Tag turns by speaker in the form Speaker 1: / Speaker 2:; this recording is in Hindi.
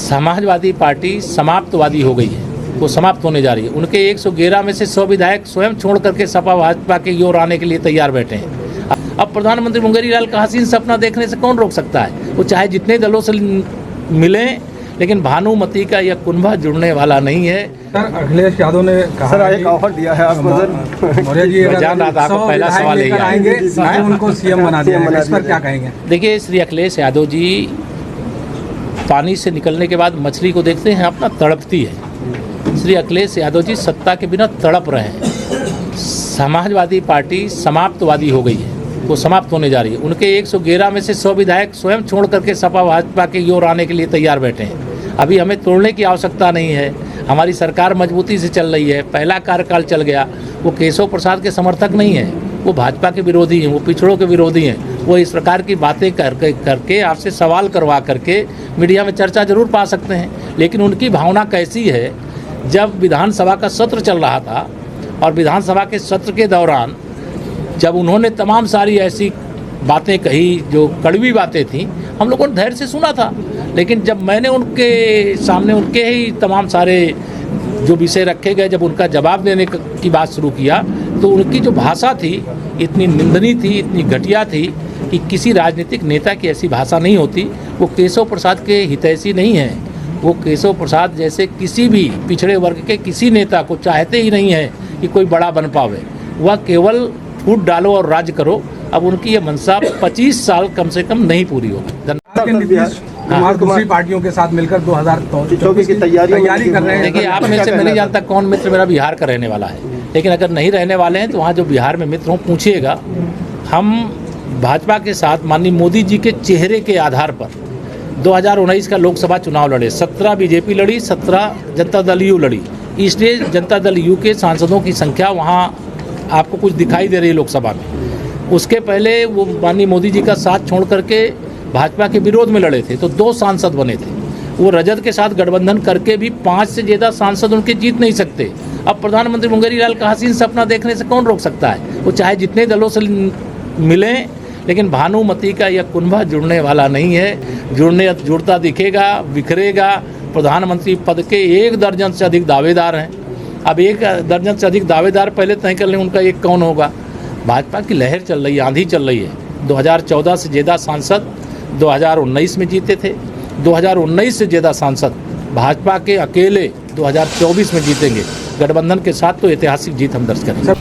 Speaker 1: समाजवादी पार्टी समाप्तवादी हो गई है, वो समाप्त होने जा रही है। उनके 111 में से 100 विधायक स्वयं छोड़ करके सपा भाजपा के ओर आने के लिए तैयार बैठे हैं। अब प्रधानमंत्री मुंगेरीलाल का हसीन सपना देखने से कौन रोक सकता है? वो चाहे जितने दलों से मिलें, लेकिन भानुमति का यह कुंभा जुड़ने वाला नहीं है।
Speaker 2: सर, अखिलेश यादव ने कहा
Speaker 3: सर एक ऑफर दिया है आपको सर।
Speaker 2: मौर्य जी
Speaker 1: मैं जान रहा था आपका पहला सवाल यही
Speaker 2: आएंगे, उनको सीएम बना दिया है। इस पर क्या कहेंगे?
Speaker 1: देखिए, श्री अखिलेश यादव जी पानी से निकलने के बाद मछली को देखते हैं अपना तड़पती है। श्री अखिलेश यादव जी सत्ता के बिना तड़प रहे हैं। समाजवादी पार्टी समाप्तवादी हो गई है, वो समाप्त होने जा रही है। उनके 111 में से 100 विधायक स्वयं छोड़ करके सपा भाजपा के ओर आने के लिए तैयार बैठे हैं। अभी हमें तोड़ने की आवश्यकता नहीं है, हमारी सरकार मजबूती से चल रही है। पहला कार्यकाल चल गया, वो केशव प्रसाद के समर्थक नहीं है, वो भाजपा के विरोधी हैं, वो पिछड़ों के विरोधी हैं। वो इस प्रकार की बातें करके आपसे सवाल करवा करके मीडिया में चर्चा जरूर पा सकते हैं, लेकिन उनकी भावना कैसी है? जब विधानसभा का सत्र चल रहा था और विधानसभा के सत्र के दौरान जब उन्होंने तमाम सारी ऐसी बातें कही जो कड़वी बातें थीं, हम लोगों ने धैर्य से सुना था। लेकिन जब मैंने उनके सामने उनके ही तमाम सारे जो विषय रखे गए, जब उनका जवाब देने की बात शुरू किया, तो उनकी जो भाषा थी इतनी निंदनीय थी, इतनी घटिया थी कि किसी राजनीतिक नेता की ऐसी भाषा नहीं होती। वो केशव प्रसाद के हितैषी नहीं है, वो केशव प्रसाद जैसे किसी भी पिछड़े वर्ग के किसी नेता को चाहते ही नहीं है कि कोई बड़ा बन पावे। वह केवल फूट डालो और राज करो। अब उनकी ये मंशा 25 साल कम से कम नहीं पूरी होगी।
Speaker 2: दूसरी पार्टियों के साथ मिलकर 2024 की तैयारी कर रहे हैं।
Speaker 1: देखिए, आप में से मैं नहीं जानता कौन मित्र मेरा बिहार का रहने वाला है, लेकिन अगर नहीं रहने वाले हैं तो वहाँ जो बिहार में मित्र हों पूछिएगा। हम भाजपा के साथ माननीय मोदी जी के चेहरे के आधार पर 2019 का लोकसभा चुनाव लड़े। 17 बीजेपी लड़ी, 17 जनता दल यू लड़ी। इसलिए जनता दल यू के सांसदों की संख्या वहाँ आपको कुछ दिखाई दे रही है लोकसभा में। उसके पहले वो माननीय मोदी जी का साथ छोड़ करके भाजपा के विरोध में लड़े थे, तो 2 सांसद बने थे। वो रजत के साथ गठबंधन करके भी 5 से ज़्यादा सांसद उनके जीत नहीं सकते। अब प्रधानमंत्री मुंगेरीलाल का हसीन सपना देखने से कौन रोक सकता है? वो चाहे जितने दलों से मिलें, लेकिन भानुमति का यह कुंभा जुड़ने वाला नहीं है। जुड़ता दिखेगा, बिखरेगा। प्रधानमंत्री पद के 1 दर्जन से अधिक दावेदार हैं। अब 1 दर्जन से अधिक दावेदार पहले तय कर लें उनका एक कौन होगा। भाजपा की लहर चल रही है, आंधी चल रही है। 2014 से ज़्यादा सांसद 2019 में जीते थे। 2019 से ज़्यादा सांसद भाजपा के अकेले 2024 में जीतेंगे। गठबंधन के साथ तो ऐतिहासिक जीत हम दर्ज करेंगे।